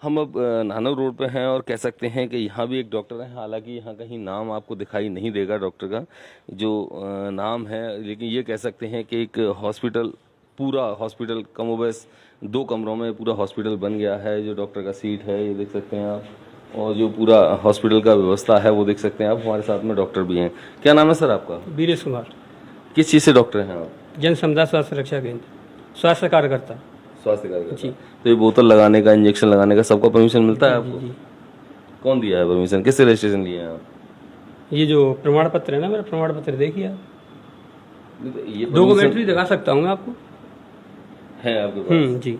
हम अब नानव रोड पे हैं और कह सकते हैं कि यहाँ भी एक डॉक्टर है। हालांकि यहाँ कहीं नाम आपको दिखाई नहीं देगा डॉक्टर का जो नाम है, लेकिन ये कह सकते हैं कि एक हॉस्पिटल, पूरा हॉस्पिटल कमोबेश 2 कमरों में पूरा हॉस्पिटल बन गया है। जो डॉक्टर का सीट है ये देख सकते हैं आप, और जो पूरा हॉस्पिटल का व्यवस्था है वो देख सकते हैं आप। हमारे साथ में डॉक्टर भी हैं। क्या नाम है सर आपका? वीरेश कुमार। किस चीज़ से डॉक्टर हैं आप? जन समुदाय स्वास्थ्य रक्षा केंद्र, स्वास्थ्य कार्यकर्ता। स्वास्थ्य कार्यकर्ता जी। तो ये बोतल लगाने का, इंजेक्शन लगाने का सबका परमिशन मिलता है आपको? जी। कौन दिया है परमिशन? किससे रजिस्ट्रेशन लिए हैं आप? ये जो प्रमाण पत्र है ना, मेरा प्रमाण पत्र देखिए आप, ये डॉक्यूमेंट भी दिखा सकता हूँ मैं आपको। है आपके पास? जी।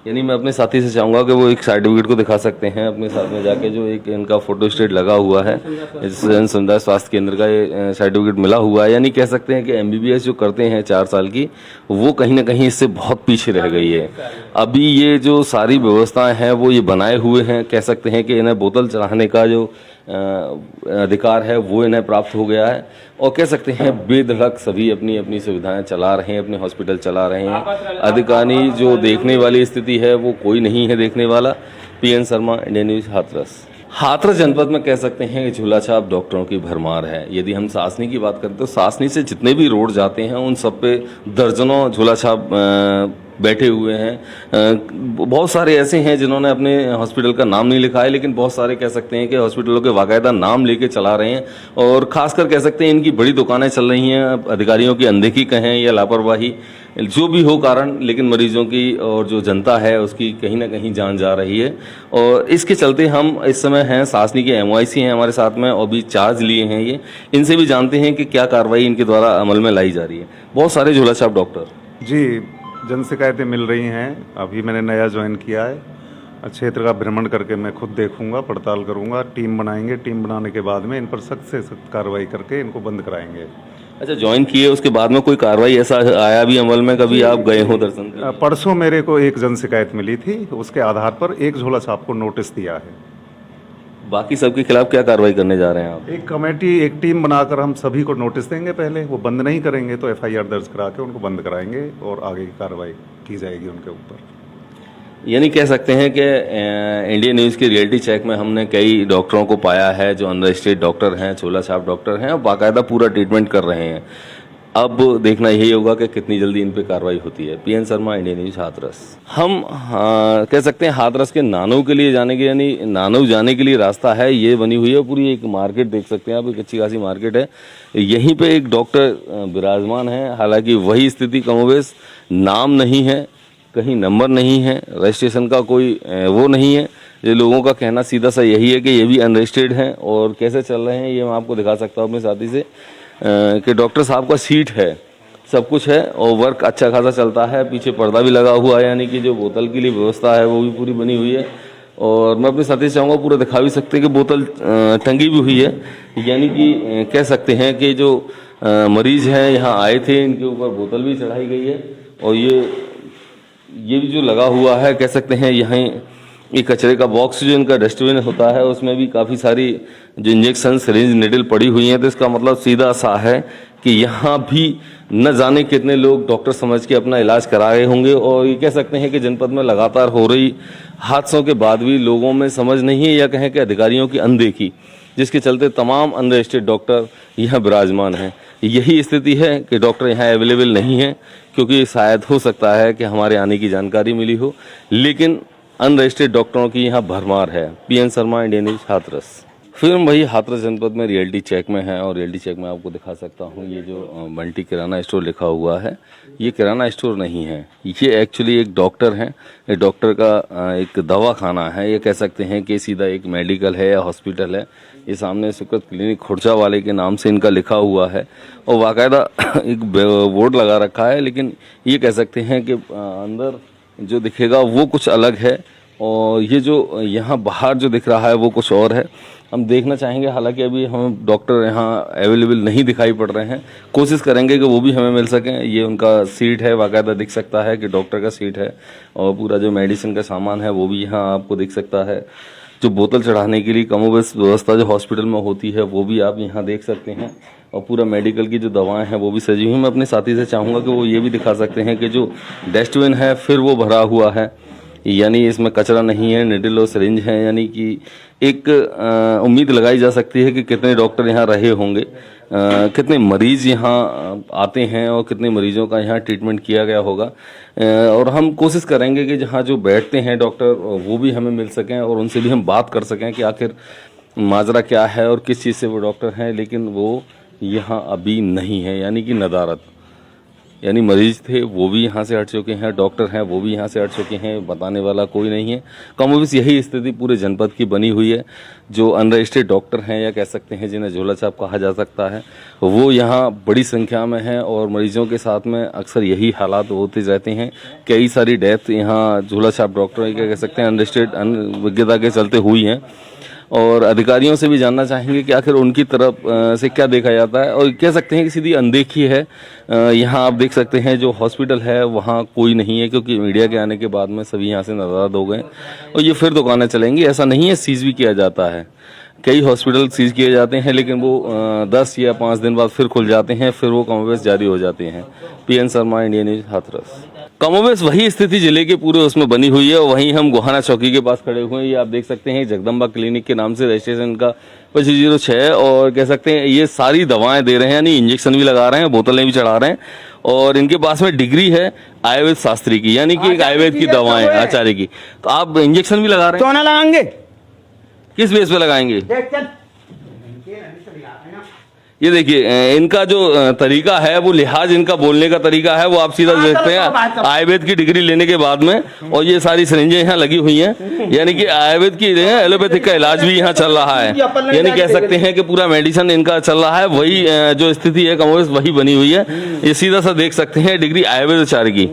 यानी मैं अपने साथी से चाहूँगा कि वो एक सर्टिफिकेट को दिखा सकते हैं अपने साथ में जाके, जो एक इनका फोटो स्टेट लगा हुआ है, जन समुदाय स्वास्थ्य केंद्र का ये सर्टिफिकेट मिला हुआ है। यानी कह सकते हैं कि एमबीबीएस जो करते हैं 4 साल की, वो कहीं ना कहीं इससे बहुत पीछे रह गई है। अभी ये जो सारी व्यवस्थाएं हैं वो ये बनाए हुए हैं। कह सकते हैं कि इन्हें बोतल चढ़ाने का जो अधिकार है वो इन्हें प्राप्त हो गया है, और कह सकते हैं बेधड़क सभी अपनी अपनी सुविधाएं चला रहे हैं, अपने हॉस्पिटल चला रहे हैं। अधिकारी जो देखने वाली स्थिति है वो कोई नहीं है देखने वाला। PN Sharma, Indian news, Hathras. Hathras जनपद में कह सकते हैं कि झूलाछाप डॉक्टरों की भरमार है। यदि हम सासनी की बात करते तो सासनी से जितने भी रोड जाते हैं उन सब पे दर्जनों झूलाछाप बैठे हुए हैं। बहुत सारे ऐसे हैं जिन्होंने अपने हॉस्पिटल का नाम नहीं लिखा है, लेकिन बहुत सारे कह सकते हैं कि हॉस्पिटलों के बाकायदा नाम लेके चला रहे हैं, और खासकर कह सकते हैं इनकी बड़ी दुकानें चल रही हैं। अधिकारियों की अनदेखी कहें या लापरवाही, जो भी हो कारण, लेकिन मरीजों की और जो जनता है उसकी कहीं ना कहीं जान जा रही है। और इसके चलते हम इस समय हैं, सासनी के एमओआईसी हैं हमारे साथ में, और भी चार्ज लिए हैं ये। इनसे भी जानते हैं कि क्या कार्रवाई इनके द्वारा अमल में लाई जा रही है। बहुत सारे झूलाछाप डॉक्टर जी, जन शिकायतें मिल रही हैं। अभी मैंने नया ज्वाइन किया है। क्षेत्र का भ्रमण करके मैं खुद देखूंगा, पड़ताल करूंगा, टीम बनाएंगे। टीम बनाने के बाद में इन पर सख्त से सख्त कार्रवाई करके इनको बंद कराएंगे। अच्छा, ज्वाइन किए उसके बाद में कोई कार्रवाई ऐसा आया भी अमल में? कभी आप गए हो दर्शन करने? परसों मेरे को एक जन शिकायत मिली थी, उसके आधार पर एक झोला छाप को नोटिस दिया है। बाकी सबके खिलाफ क्या कार्रवाई करने जा रहे हैं आप? एक कमेटी, एक टीम बनाकर हम सभी को नोटिस देंगे। पहले वो बंद नहीं करेंगे तो एफआईआर दर्ज करा के उनको बंद कराएंगे और आगे की कार्रवाई की जाएगी उनके ऊपर। यानी कह सकते हैं कि इंडियन न्यूज़ की रियलिटी चेक में हमने कई डॉक्टरों को पाया है जो अनरजिस्टर्ड डॉक्टर हैं, झोला छाप डॉक्टर हैं, और बाकायदा पूरा ट्रीटमेंट कर रहे हैं। अब देखना यही होगा कि कितनी जल्दी इन पे कार्रवाई होती है। PN Sharma, Indian news, Hathras. हम कह सकते हैं हाथरस के नानव के लिए जाने के, यानी नानव जाने के लिए रास्ता है, ये बनी हुई है पूरी एक मार्केट, देख सकते हैं आप, एक अच्छी खासी मार्केट है। यहीं पे एक डॉक्टर विराजमान है। हालांकि वही स्थिति कमोबेश, नाम नहीं है, कहीं नंबर नहीं है, रजिस्ट्रेशन का कोई वो नहीं है। ये लोगों का कहना सीधा सा यही है कि ये भी अनरजिस्टर्ड हैं, और कैसे चल रहे हैं ये मैं आपको दिखा सकता हूँ अपने साथी से, कि डॉक्टर साहब का सीट है, सब कुछ है, और वर्क अच्छा खासा चलता है। पीछे पर्दा भी लगा हुआ है, यानी कि जो बोतल के लिए व्यवस्था है वो भी पूरी बनी हुई है। और मैं अपने साथी से चाहूँगा पूरा दिखा भी सकते हैं कि बोतल टंगी भी हुई है। यानी कि कह सकते हैं कि जो मरीज हैं यहाँ आए थे, इनके ऊपर बोतल भी चढ़ाई गई है। और ये भी जो लगा हुआ है, कह सकते हैं यहाँ ये कचरे का बॉक्स जो इनका डस्टबिन होता है, उसमें भी काफ़ी सारी जो इंजेक्शन, सिरिंज, निडल पड़ी हुई हैं। तो इसका मतलब सीधा सा है कि यहाँ भी न जाने कितने लोग डॉक्टर समझ के अपना इलाज करा रहे होंगे। और ये कह सकते हैं कि जनपद में लगातार हो रही हादसों के बाद भी लोगों में समझ नहीं है, या कहें कि अधिकारियों की अनदेखी, जिसके चलते तमाम अनरजिस्टर्ड डॉक्टर यहाँ विराजमान हैं। यही स्थिति है कि डॉक्टर यहाँ अवेलेबल नहीं है, क्योंकि शायद हो सकता है कि हमारे आने की जानकारी मिली हो, लेकिन अनरजिस्टर्ड डॉक्टरों की यहाँ भरमार है। PN Sharma, Indian news, Hathras. फिर वही हाथरस जनपद में रियलिटी चेक में है, और रियलिटी चेक में आपको दिखा सकता हूँ ये जो बंटी किराना स्टोर लिखा हुआ है, ये किराना स्टोर नहीं है, ये एक्चुअली एक डॉक्टर है। ये डॉक्टर का एक दवाखाना है, ये कह सकते हैं कि सीधा एक मेडिकल है या हॉस्पिटल है। ये सामने सुकृत क्लिनिक खुर्जा वाले के नाम से इनका लिखा हुआ है, और बाकायदा एक बोर्ड लगा रखा है, लेकिन ये कह सकते हैं कि अंदर जो दिखेगा वो कुछ अलग है, और ये जो यहाँ बाहर जो दिख रहा है वो कुछ और है। हम देखना चाहेंगे, हालांकि अभी हम डॉक्टर यहाँ अवेलेबल नहीं दिखाई पड़ रहे हैं, कोशिश करेंगे कि वो भी हमें मिल सकें। ये उनका सीट है, बाकायदा दिख सकता है कि डॉक्टर का सीट है, और पूरा जो मेडिसिन का सामान है वो भी यहाँ आपको दिख सकता है। जो बोतल चढ़ाने के लिए कमोबेश व्यवस्था जो हॉस्पिटल में होती है वो भी आप यहाँ देख सकते हैं, और पूरा मेडिकल की जो दवाएं हैं वो भी सजी हुई हैं। मैं अपने साथी से चाहूँगा कि वो ये भी दिखा सकते हैं कि जो डस्टबिन है फिर वो भरा हुआ है, यानी इसमें कचरा नहीं है, निडल और सिरिंज है, यानी कि एक उम्मीद लगाई जा सकती है कि कितने डॉक्टर यहाँ रहे होंगे, कितने मरीज यहाँ आते हैं और कितने मरीजों का यहाँ ट्रीटमेंट किया गया होगा। और हम कोशिश करेंगे कि जहाँ जो बैठते हैं डॉक्टर वो भी हमें मिल सकें और उनसे भी हम बात कर सकें कि आखिर माजरा क्या है और किस चीज़ से वो डॉक्टर हैं, लेकिन वो यहाँ अभी नहीं है, यानी कि नदारत। यानी मरीज थे वो भी यहाँ से हट चुके हैं, डॉक्टर हैं वो भी यहाँ से हट चुके हैं, बताने वाला कोई नहीं है। कमोबेश यही स्थिति पूरे जनपद की बनी हुई है। जो अनरजिस्टर्ड डॉक्टर हैं या कह सकते हैं जिन्हें झोला छाप कहा जा सकता है, वो यहाँ बड़ी संख्या में हैं और मरीजों के साथ में अक्सर यही हालात होते रहते हैं। कई सारी डेथ यहाँ झोला छाप डॉक्टर क्या कह सकते हैं अनरजिस्टर्ड अनविज्ञता के चलते हुई हैं। और अधिकारियों से भी जानना चाहेंगे कि आखिर उनकी तरफ से क्या देखा जाता है, और कह सकते हैं कि सीधी अनदेखी है। यहाँ आप देख सकते हैं जो हॉस्पिटल है वहाँ कोई नहीं है, क्योंकि मीडिया के आने के बाद में सभी यहाँ से नाराज हो गए और ये फिर दुकानें चलेंगी। ऐसा नहीं है, सीज भी किया जाता है। कई हॉस्पिटल सीज किए जाते हैं, लेकिन वो 10 या 5 दिन बाद फिर खुल जाते हैं, फिर वो कमोबेश जारी हो जाते हैं। PN Sharma, India news, Hathras. कमोबेश वही स्थिति जिले के पूरे उसमें बनी हुई है। और वहीं हम गोहाना चौकी के पास खड़े हुए हैं। ये आप देख सकते हैं जगदम्बा क्लिनिक के नाम से रजिस्ट्रेशन का 2506, और कह सकते हैं ये सारी दवाएं दे रहे हैं, यानी इंजेक्शन भी लगा रहे हैं, बोतलें भी चढ़ा रहे हैं। और इनके पास में डिग्री है आयुर्वेद शास्त्री की, यानी कि एक आयुर्वेद की दवाएं आचार्य की। तो आप इंजेक्शन भी लगा रहे हैं, तो ना लगाएंगे, किस बेस पे लगाएंगे? देख चल। ये देखिए इनका जो तरीका है, वो लिहाज इनका बोलने का तरीका है, वो आप सीधा देखते हैं आयुर्वेद की डिग्री लेने के बाद में। और ये सारी सिरिंजें यहाँ लगी हुई हैं, यानी कि आयुर्वेद की एलोपैथिक का इलाज भी यहाँ चल रहा है। यानी कह सकते हैं कि पूरा मेडिसिन इनका चल रहा है। वही जो स्थिति है कमोबेश वही बनी हुई है। ये सीधा सा देख सकते हैं डिग्री आयुर्वेद आचार्य की,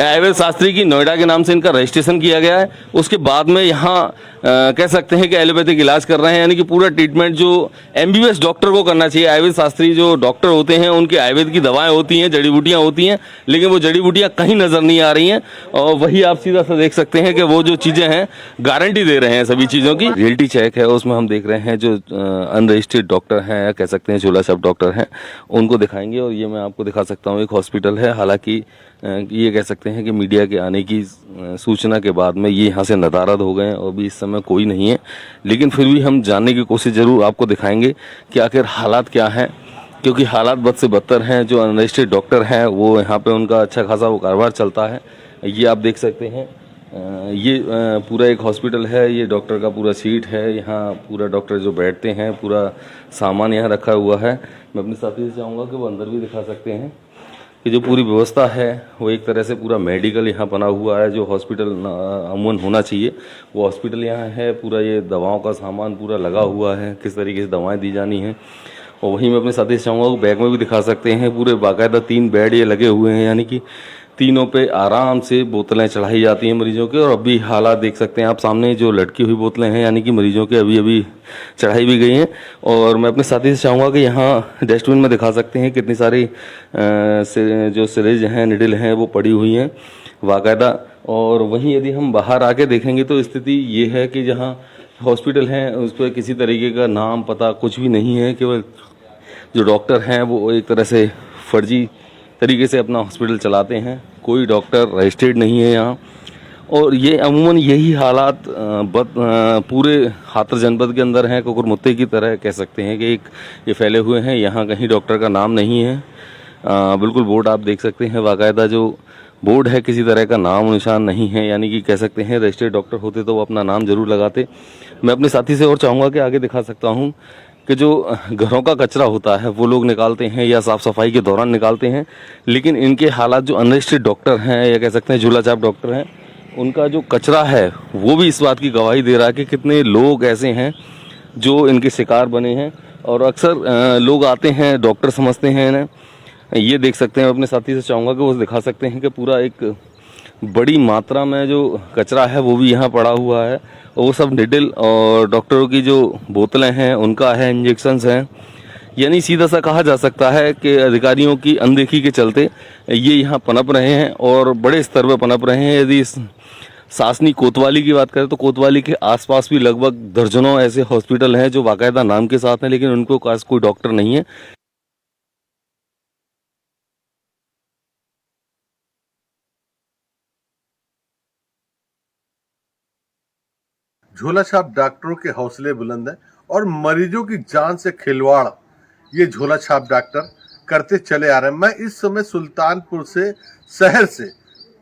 आयुर्वेद शास्त्री की, नोएडा के नाम से इनका रजिस्ट्रेशन किया गया है। उसके बाद में यहाँ कह सकते हैं कि एलोपैथिक इलाज कर रहे हैं, यानी कि पूरा ट्रीटमेंट जो MBBS डॉक्टर को करना चाहिए। आयुर्वेद शास्त्री जो डॉक्टर होते हैं उनकी आयुर्वेद की दवाएं होती हैं, जड़ी बूटियां होती हैं, लेकिन वो जड़ी बूटियां कहीं नजर नहीं आ रही हैं। और वही आप सीधा सा देख सकते हैं कि वो जो चीजें हैं गारंटी दे रहे हैं सभी चीजों की। रियलिटी चेक है, उसमें हम देख रहे हैं जो अनरजिस्टर्ड डॉक्टर हैं या कह सकते हैं झोला छाप डॉक्टर हैं, उनको दिखाएंगे। और ये मैं आपको दिखा सकता हूँ एक हॉस्पिटल है, हालांकि ये कह सकते हैं कि मीडिया के आने की सूचना के बाद में ये यहाँ से नदारद हो गए और भी इस समय कोई नहीं है। लेकिन फिर भी हम जानने की कोशिश जरूर आपको दिखाएंगे कि आखिर हालात क्या हैं, क्योंकि हालात बद से बदतर हैं। जो अनरजिस्टर्ड डॉक्टर हैं वो यहाँ पे उनका अच्छा खासा वो कारोबार चलता है। ये आप देख सकते हैं ये पूरा एक हॉस्पिटल है, ये डॉक्टर का पूरा सीट है, यहाँ पूरा डॉक्टर जो बैठते हैं, पूरा सामान यहाँ रखा हुआ है। मैं अपने साथी से चाहूँगा कि वो अंदर भी दिखा सकते हैं कि जो पूरी व्यवस्था है वो एक तरह से पूरा मेडिकल यहाँ बना हुआ है। जो हॉस्पिटल अमूमन होना चाहिए वो हॉस्पिटल यहाँ है। पूरा ये दवाओं का सामान पूरा लगा हुआ है, किस तरीके से दवाएं दी जानी हैं। और वहीं मैं अपने साथी से चाहूँगा वो बैग में भी दिखा सकते हैं, पूरे बाकायदा 3 बेड ये लगे हुए हैं, यानी कि तीनों पे आराम से बोतलें चढ़ाई जाती हैं मरीजों के। और अभी हालात देख सकते हैं आप सामने, जो लटकी हुई बोतलें हैं यानी कि मरीजों के अभी अभी चढ़ाई भी गई हैं। और मैं अपने साथी से चाहूँगा कि यहाँ डस्टबिन में दिखा सकते हैं कितनी सारी जो सिरिंज हैं, निडल हैं, वो पड़ी हुई हैं बाकायदा। और वहीं यदि हम बाहर आके देखेंगे तो स्थिति ये है कि जहाँ हॉस्पिटल है उस पर किसी तरीके का नाम पता कुछ भी नहीं है। केवल जो डॉक्टर हैं वो एक तरह से फर्जी तरीके से अपना हॉस्पिटल चलाते हैं, कोई डॉक्टर रजिस्टर्ड नहीं है यहाँ। और ये अमूमन यही हालात पूरे हाथरस जनपद के अंदर हैं, कुकुरमुत्ते की तरह कह सकते हैं कि एक ये फैले हुए हैं। यहाँ कहीं डॉक्टर का नाम नहीं है। बिल्कुल बोर्ड आप देख सकते हैं, बाकायदा जो बोर्ड है किसी तरह का नाम निशान नहीं है, यानी कि कह सकते हैं रजिस्टर्ड डॉक्टर होते तो वो अपना नाम जरूर लगाते। मैं अपने साथी से और चाहूँगा कि आगे दिखा सकता हूँ कि जो घरों का कचरा होता है वो लोग निकालते हैं या साफ़ सफाई के दौरान निकालते हैं, लेकिन इनके हालात जो अनरजिस्टर्ड डॉक्टर हैं या कह सकते हैं झूला छाप डॉक्टर हैं, उनका जो कचरा है वो भी इस बात की गवाही दे रहा है कि कितने लोग ऐसे हैं जो इनके शिकार बने हैं। और अक्सर लोग आते हैं, डॉक्टर समझते हैं इन्हें। ये देख सकते हैं, अपने साथी से चाहूँगा कि वो दिखा सकते हैं कि पूरा एक बड़ी मात्रा में जो कचरा है वो भी यहाँ पड़ा हुआ है। और वो सब निडल और डॉक्टरों की जो बोतलें हैं उनका है, इंजेक्शंस हैं। यानी सीधा सा कहा जा सकता है कि अधिकारियों की अनदेखी के चलते ये यहाँ पनप रहे हैं और बड़े स्तर पर पनप रहे हैं। यदि सासनी कोतवाली की बात करें तो कोतवाली के आसपास भी लगभग दर्जनों ऐसे हॉस्पिटल हैं जो बाकायदा नाम के साथ हैं, लेकिन उनको पास कोई डॉक्टर नहीं है। झोला छाप डॉक्टरों के हौसले बुलंद हैं और मरीजों की जान से खिलवाड़ ये झोला छाप डॉक्टर करते चले आ रहे हैं। मैं इस समय सुल्तानपुर से शहर से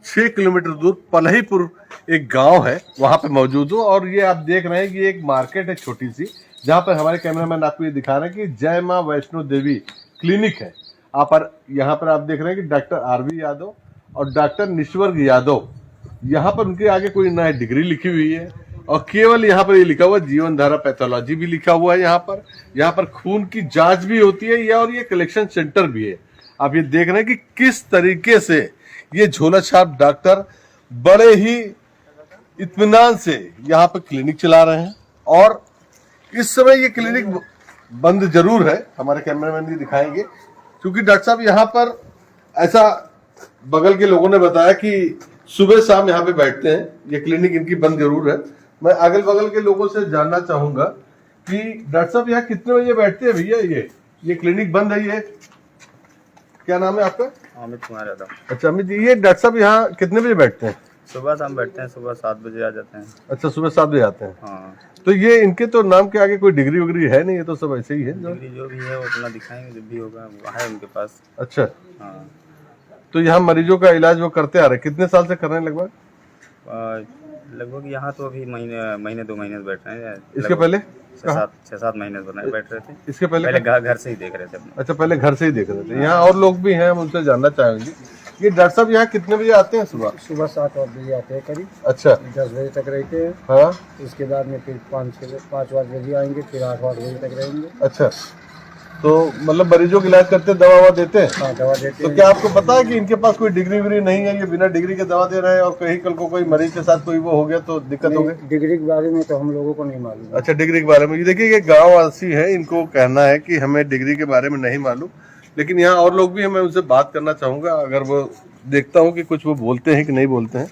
6 किलोमीटर दूर पलहीपुर एक गांव है, वहां पे मौजूद हूँ और ये आप देख रहे हैं कि एक मार्केट है छोटी सी, जहां पर हमारे कैमरामैन आपको ये दिखा रहे हैं कि जय मां वैष्णो देवी क्लिनिक है। यहाँ पर आप देख रहे हैं कि डॉक्टर आरवी यादव और डॉक्टर निश्वर्ग यादव, यहाँ पर उनके आगे कोई नया डिग्री लिखी हुई है और केवल यहाँ पर ये लिखा हुआ जीवन धारा पैथोलॉजी भी लिखा हुआ है। यहाँ पर खून की जांच भी होती है और ये कलेक्शन सेंटर भी है। आप ये देख रहे हैं कि किस तरीके से ये झोला छाप डॉक्टर बड़े ही इत्मीनान से यहाँ पर क्लिनिक चला रहे हैं और इस समय ये क्लिनिक बंद जरूर है, हमारे कैमरामैन भी दिखाएंगे, क्योंकि डॉक्टर साहब यहाँ पर ऐसा बगल के लोगों ने बताया कि सुबह शाम यहाँ पे बैठते हैं। ये क्लिनिक इनकी बंद जरूर है। मैं अगल बगल के लोगों से जानना चाहूंगा कि डॉक्टर साहब यहाँ कितने बजे बैठते हैं भैया? ये क्लिनिक बंद है। ये क्या नाम है आपका? अमित कुमार यादव। अच्छा अमित जी, ये डॉक्टर साहब यहाँ कितने बजे बैठते हैं? सुबह शाम बैठते हैं, सुबह 7 बजे आ जाते हैं। अच्छा, सुबह 7 बजे आते हैं। हाँ, तो ये इनके तो नाम के आगे कोई डिग्री वगैरह है नहीं, ये तो सब ऐसे ही है। डिग्री जो भी है वो अपना दिखाएंगे, जब भी होगा वो है उनके पास। अच्छा, हाँ, तो यहाँ मरीजों का इलाज वो करते आ रहे, कितने साल से कर रहे हैं लगभग? लगभग यहाँ तो अभी महीने 2 महीने से बैठ रहे हैं। इसके पहले 6-7 महीने से बैठ रहे थे। इसके पहले घर से ही देख रहे थे अपना। अच्छा, पहले घर से ही देख रहे थे। यहाँ और लोग भी हैं, हम उनसे जानना चाहेंगे। ये डॉक्टर साहब यहाँ कितने बजे आते हैं? सुबह 7-8 बजे आते हैं करीब। अच्छा, 10 बजे तक रहते हैं। हाँ, इसके बाद में फिर 5-8 बजे आएंगे, फिर 8-8 बजे तक रहेंगे। अच्छा, तो मतलब मरीजों का इलाज करते, दवा ववा देते हैं? हाँ, दवा देते तो हैं। क्या आपको पता है कि इनके पास कोई डिग्री विग्री नहीं है, ये बिना डिग्री के दवा दे रहे हैं और कहीं कल को कोई मरीज के साथ कोई वो हो गया तो दिक्कत हो गई? डिग्री के बारे में तो हम लोगों को नहीं मालूम। अच्छा, डिग्री के बारे में, ये देखिए ये गाँव वासी है, इनको कहना है कि हमें डिग्री के बारे में नहीं मालूम, लेकिन यहाँ और लोग भी हैं, मैं उनसे बात करना चाहूंगा। अगर वो देखता हूँ कि कुछ वो बोलते हैं कि नहीं बोलते हैं।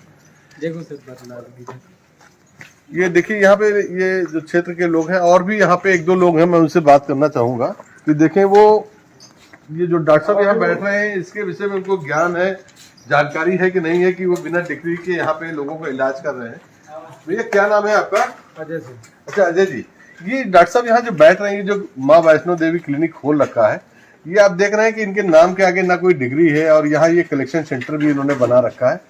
ये देखिए यहाँ पे ये जो क्षेत्र के लोग हैं और भी यहाँ पे 1-2 लोग हैं, मैं उनसे बात करना चाहूंगा कि देखें वो ये जो डॉक्टर साहब यहाँ बैठ रहे हैं इसके विषय में उनको ज्ञान है, जानकारी है कि नहीं है कि वो बिना डिग्री के यहाँ पे लोगों का इलाज कर रहे हैं। भैया क्या नाम है आपका? अजय से। अच्छा अजय जी, ये डॉक्टर साहब यहाँ जो बैठ रहे हैं, जो माँ वैष्णो देवी क्लिनिक खोल रखा है, ये आप देख रहे हैं कि इनके नाम के आगे ना कोई डिग्री है और यहाँ ये कलेक्शन सेंटर भी इन्होंने बना रखा है।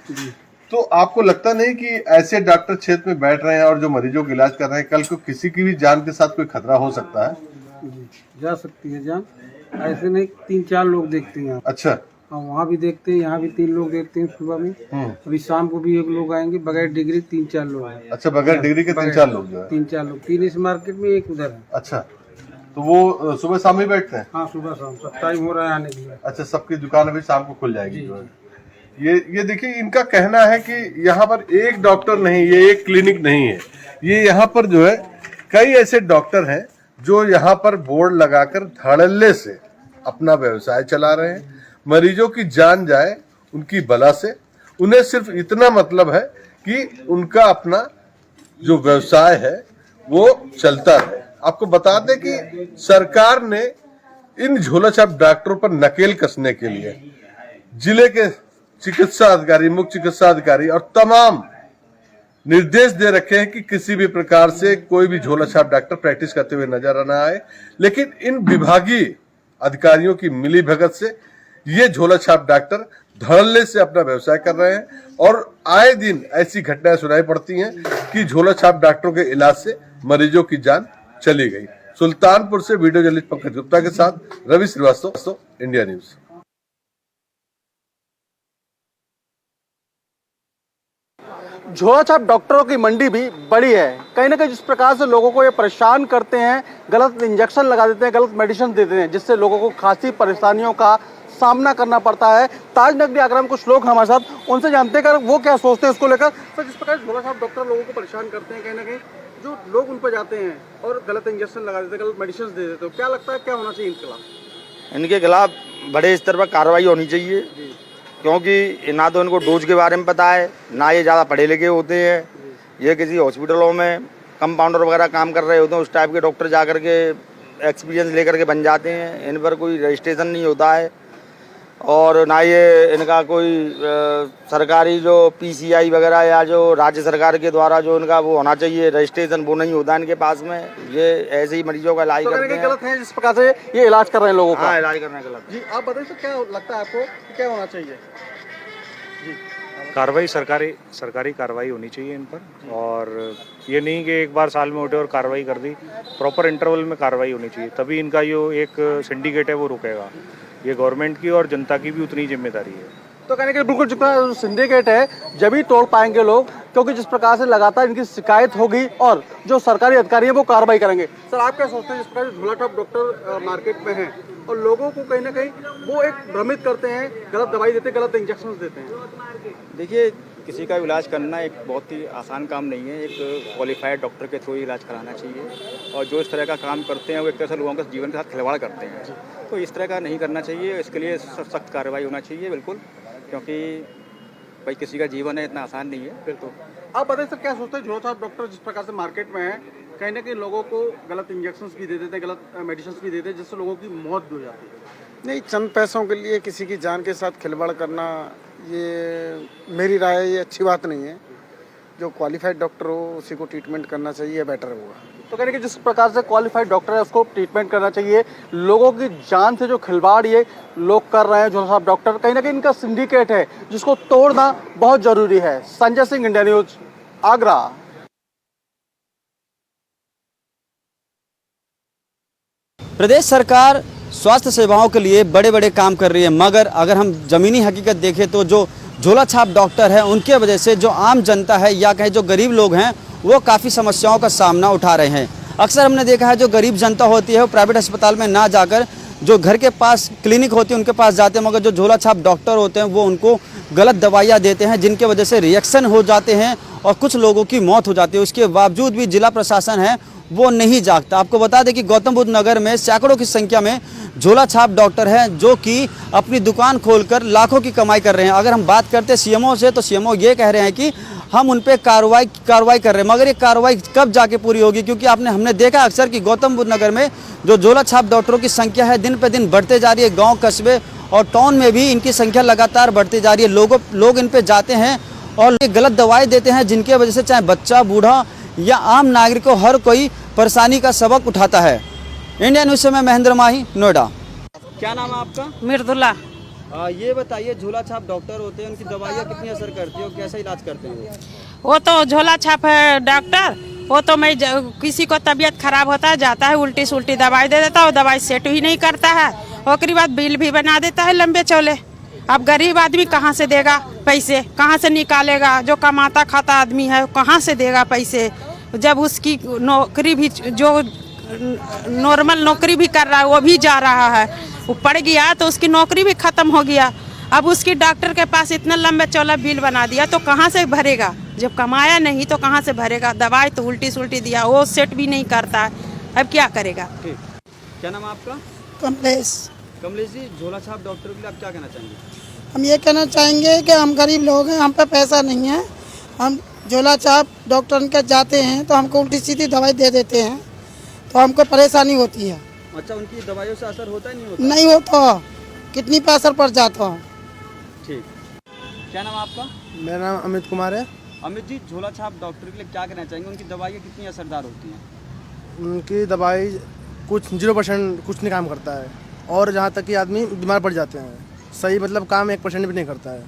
तो आपको लगता नहीं कि ऐसे डॉक्टर क्षेत्र में बैठ रहे हैं और जो मरीजों का इलाज कर रहे हैं, कल को किसी की भी जान के साथ कोई खतरा हो सकता है? जा सकती है जान, ऐसे नहीं 3-4 लोग देखते हैं। अच्छा, हाँ, वहाँ भी देखते हैं, यहाँ भी 3 लोग देखते हैं सुबह में। अभी शाम को भी 1 लोग आएंगे बगैर डिग्री, 3-4 लोग हैं। अच्छा, बगैर डिग्री के 3-4 लोग जो है? 3-4 लोग, 3 इस मार्केट में, 1 उधर है। अच्छा, तो वो सुबह शाम ही बैठते हैं? हाँ, सुबह शाम सब टाइम हो रहा है आने के लिए। अच्छा, सबकी दुकान अभी शाम को खुल जाएगी जो है। ये देखिए इनका कहना है कि यहाँ पर एक डॉक्टर नहीं, ये एक क्लिनिक नहीं है, ये यहाँ पर जो है कई ऐसे डॉक्टर हैं जो यहाँ पर बोर्ड लगाकर धड़ल्ले से अपना व्यवसाय चला रहे हैं। मरीजों की जान जाए उनकी बला से, उन्हें सिर्फ इतना मतलब है कि उनका अपना जो व्यवसाय है वो चलता है। आपको बता दें कि सरकार ने इन झोला छाप डॉक्टरों पर नकेल कसने के लिए जिले के चिकित्सा अधिकारी, मुख्य चिकित्सा अधिकारी और तमाम निर्देश दे रखे हैं कि किसी भी प्रकार से कोई भी झोला छाप डॉक्टर प्रैक्टिस करते हुए नजर न आए। लेकिन इन विभागीय अधिकारियों की मिली भगत से ये झोला छाप डॉक्टर धड़ल्ले से अपना व्यवसाय कर रहे हैं और आए दिन ऐसी घटनाएं सुनाई पड़ती हैं कि झोला छाप डॉक्टरों के इलाज से मरीजों की जान चली गई। सुल्तानपुर से वीडियो जर्नलिस्ट पंकज गुप्ता के साथ रवि श्रीवास्तव, इंडिया न्यूज। झोला छाप डॉक्टरों की मंडी भी बड़ी है। कहीं ना कहीं जिस प्रकार से लोगों को ये परेशान करते हैं, गलत इंजेक्शन लगा देते हैं, गलत मेडिसिन देते हैं, जिससे लोगों को खासी परेशानियों का सामना करना पड़ता है। ताज नगरी आगरा में कुछ लोग हमारे साथ, उनसे जानते हैं कि वो क्या सोचते हैं इसको लेकर। तो जिस प्रकार झोला छाप डॉक्टर लोगों को परेशान करते हैं, कहीं ना कहीं जो लोग उन पर जाते हैं और गलत इंजेक्शन लगा देते हैं, गलत मेडिसिन दे देते हैं, क्या लगता है क्या होना चाहिए इनके खिलाफ? इनके खिलाफ बड़े स्तर पर कार्रवाई होनी चाहिए, क्योंकि ना तो इनको डोज के बारे में पता है, ना ये ज़्यादा पढ़े लिखे होते हैं। ये किसी हॉस्पिटलों में कंपाउंडर वगैरह काम कर रहे होते हैं, उस टाइप के डॉक्टर जाकर के एक्सपीरियंस लेकर के बन जाते हैं। इन पर कोई रजिस्ट्रेशन नहीं होता है और ना ये इनका कोई सरकारी जो पीसीआई वगैरह या जो राज्य सरकार के द्वारा जो इनका वो होना चाहिए रजिस्ट्रेशन, वो नहीं होता इनके पास में। ये ऐसे ही मरीजों का इलाज करते हैं। गलत है जिस प्रकार से ये इलाज कर रहे हैं लोगों का। हाँ, इलाज करना गलत है। जी आप बताइए सर, क्या लगता है आपको कि क्या होना चाहिए? कार्रवाई सरकारी कार्रवाई होनी चाहिए इन पर, और ये नहीं कि एक बार साल में उठे और कार्रवाई कर दी। प्रॉपर इंटरवल में कार्रवाई होनी चाहिए, तभी इनका जो एक सिंडिकेट है वो रुकेगा। ये गवर्नमेंट की और जनता की भी उतनी जिम्मेदारी है। तो कहने के बिल्कुल जितना सिंडिकेट है जब ही तोड़ पाएंगे लोग, क्योंकि जिस प्रकार से लगातार इनकी शिकायत होगी और जो सरकारी अधिकारी है वो कार्रवाई करेंगे। सर आप क्या सोचते हैं, जिस प्रकार झोला छाप डॉक्टर मार्केट में हैं और लोगों को कहीं ना कहीं वो एक भ्रमित करते हैं, गलत दवाई देते हैं, गलत इंजेक्शन देते हैं? देखिए, किसी का इलाज करना एक बहुत ही आसान काम नहीं है। एक क्वालिफाइड डॉक्टर के थ्रू इलाज कराना चाहिए, और जो इस तरह का काम करते हैं वो एक तरह से लोगों के जीवन के साथ खिलवाड़ करते हैं। तो इस तरह का नहीं करना चाहिए, इसके लिए सख्त कार्रवाई होना चाहिए बिल्कुल, क्योंकि भाई किसी का जीवन है, इतना आसान नहीं है। बिल्कुल। आप बताइए सर, क्या सोचते हैं झोला छाप डॉक्टर जिस प्रकार से मार्केट में है, कहीं ना कहीं लोगों को गलत इंजेक्शन भी दे देते हैं, गलत मेडिसिन भी देते हैं, जिससे लोगों की मौत भी हो जाती है? नहीं, चंद पैसों के लिए किसी की जान के साथ खिलवाड़ करना, ये मेरी राय है, ये अच्छी बात नहीं है। जो क्वालिफाइड डॉक्टर हो उसी को ट्रीटमेंट करना चाहिए, बेटर होगा। तो कहने कि जिस प्रकार से क्वालिफाइड डॉक्टर है उसको ट्रीटमेंट करना चाहिए। लोगों की जान से जो खिलवाड़ ये लोग कर रहे हैं झोला छाप डॉक्टर, कहीं ना कहीं इनका सिंडिकेट है जिसको तोड़ना बहुत जरूरी है। Sanjay Singh, India news, Agra. प्रदेश सरकार स्वास्थ्य सेवाओं के लिए बड़े बड़े काम कर रही है, मगर अगर हम ज़मीनी हकीकत देखें तो जो झोला छाप डॉक्टर है उनके वजह से जो आम जनता है या कहें जो गरीब लोग हैं वो काफ़ी समस्याओं का सामना उठा रहे हैं। अक्सर हमने देखा है जो गरीब जनता होती है वो प्राइवेट अस्पताल में ना जाकर जो घर के पास क्लिनिक होती है उनके पास जाते हैं, मगर जो झोला छाप डॉक्टर होते हैं वो उनको गलत दवाइयाँ देते हैं, जिनके वजह से रिएक्शन हो जाते हैं और कुछ लोगों की मौत हो जाती है। उसके बावजूद भी जिला प्रशासन है वो नहीं जागता। आपको बता दें कि गौतम बुद्ध नगर में सैकड़ों की संख्या में झोला छाप डॉक्टर हैं जो कि अपनी दुकान खोलकर लाखों की कमाई कर रहे हैं। अगर हम बात करते हैं सीएमओ से, तो सीएमओ ये कह रहे हैं कि हम उन पे कार्रवाई कर रहे हैं, मगर ये कार्रवाई कब जाके पूरी होगी? क्योंकि हमने देखा अक्सर कि गौतम बुद्ध नगर में जो झोला छाप डॉक्टरों की संख्या है दिन पे दिन बढ़ते जा रही है। गाँव, कस्बे और टाउन में भी इनकी संख्या लगातार बढ़ती जा रही है। लोग इन पे जाते हैं और गलत दवाई देते हैं, जिनकी वजह से चाहे बच्चा, बूढ़ा या आम नागरिक को हर कोई परेशानी का सबक उठाता है। इंडिया न्यूज़ से मैं महेंद्र माही, नोएडा। क्या नाम है आपका? मृदुला। ये बताइए, झोला छाप डॉक्टर होते हैं, उनकी दवाइयाँ कितनी असर करती है और कैसा इलाज करते हैं? वो तो झोला छाप है डॉक्टर, वो तो किसी को तबीयत खराब होता है, जाता है उल्टी सुल्टी दवाई दे देता है, वो दवाई सेट ही नहीं करता है, उसके बाद बिल भी बना देता है लंबे चौले। अब गरीब आदमी कहाँ से देगा पैसे, कहाँ से निकालेगा? जो कमाता खाता आदमी है कहाँ से देगा पैसे, जब उसकी नौकरी भी, जो नॉर्मल नौकरी भी कर रहा है वो भी जा रहा है, वो पड़ गया तो उसकी नौकरी भी खत्म हो गया। अब उसकी डॉक्टर के पास इतना लंबा चौला बिल बना दिया तो कहाँ से भरेगा? जब कमाया नहीं तो कहाँ से भरेगा? दवाई तो उल्टी सुल्टी दिया, वो सेट भी नहीं करता है, अब क्या करेगा? क्या नाम है आपका? कमलेश। कमलेश जी, झोला छाप डॉक्टर के लिए आप क्या कहना चाहेंगे? हम ये कहना चाहेंगे कि हम गरीब लोग हैं, हम पे पैसा नहीं है, हम झोला छाप डॉक्टर के जाते हैं तो हमको उल्टी सीधी दवाई दे देते हैं, तो हमको परेशानी होती है। अच्छा, उनकी दवाइयों से असर होता है नहीं होता? नहीं होता, किडनी पे असर पड़ जाता है। ठीक। क्या नाम आपका? मेरा नाम अमित कुमार है। अमित जी, झोला छाप डॉक्टर के लिए क्या कहना चाहेंगे? उनकी दवाइयाँ कितनी असरदार होती हैं? उनकी दवाई कुछ 0% कुछ नहीं काम करता है, और जहाँ तक कि आदमी बीमार पड़ जाते हैं, सही मतलब काम 1% भी नहीं करता है।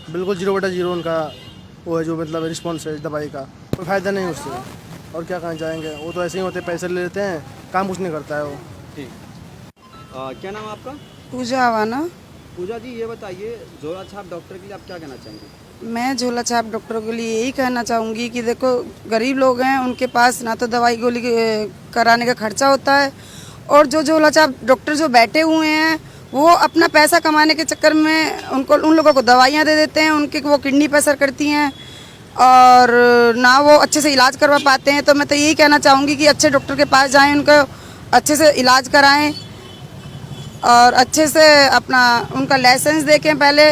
बिल्कुल 0/0 उनका वो है, जो मतलब रिस्पॉन्स है दवाई का, कोई फ़ायदा नहीं उससे। और क्या कहना चाहेंगे, वो तो ऐसे ही होते, पैसे ले लेते हैं, काम कुछ नहीं करता है वो। ठीक। क्या नाम है आपका? पूजा आवाना। पूजा जी, ये बताइए, झोला छाप डॉक्टर के लिए आप क्या कहना चाहेंगे? मैं झोला छाप डॉक्टरों के लिए यही कहना चाहूँगी कि देखो, गरीब लोग हैं, उनके पास ना तो दवाई गोली कराने का खर्चा होता है, और जो झोला छाप डॉक्टर जो बैठे हुए हैं वो अपना पैसा कमाने के चक्कर में उन लोगों को दवाइयाँ दे देते हैं, उनके वो किडनी पे असर करती हैं और ना वो अच्छे से इलाज करवा पाते हैं। तो मैं तो यही कहना चाहूँगी कि अच्छे डॉक्टर के पास जाएं, उनका अच्छे से इलाज कराएं और अच्छे से अपना उनका लाइसेंस देखें पहले,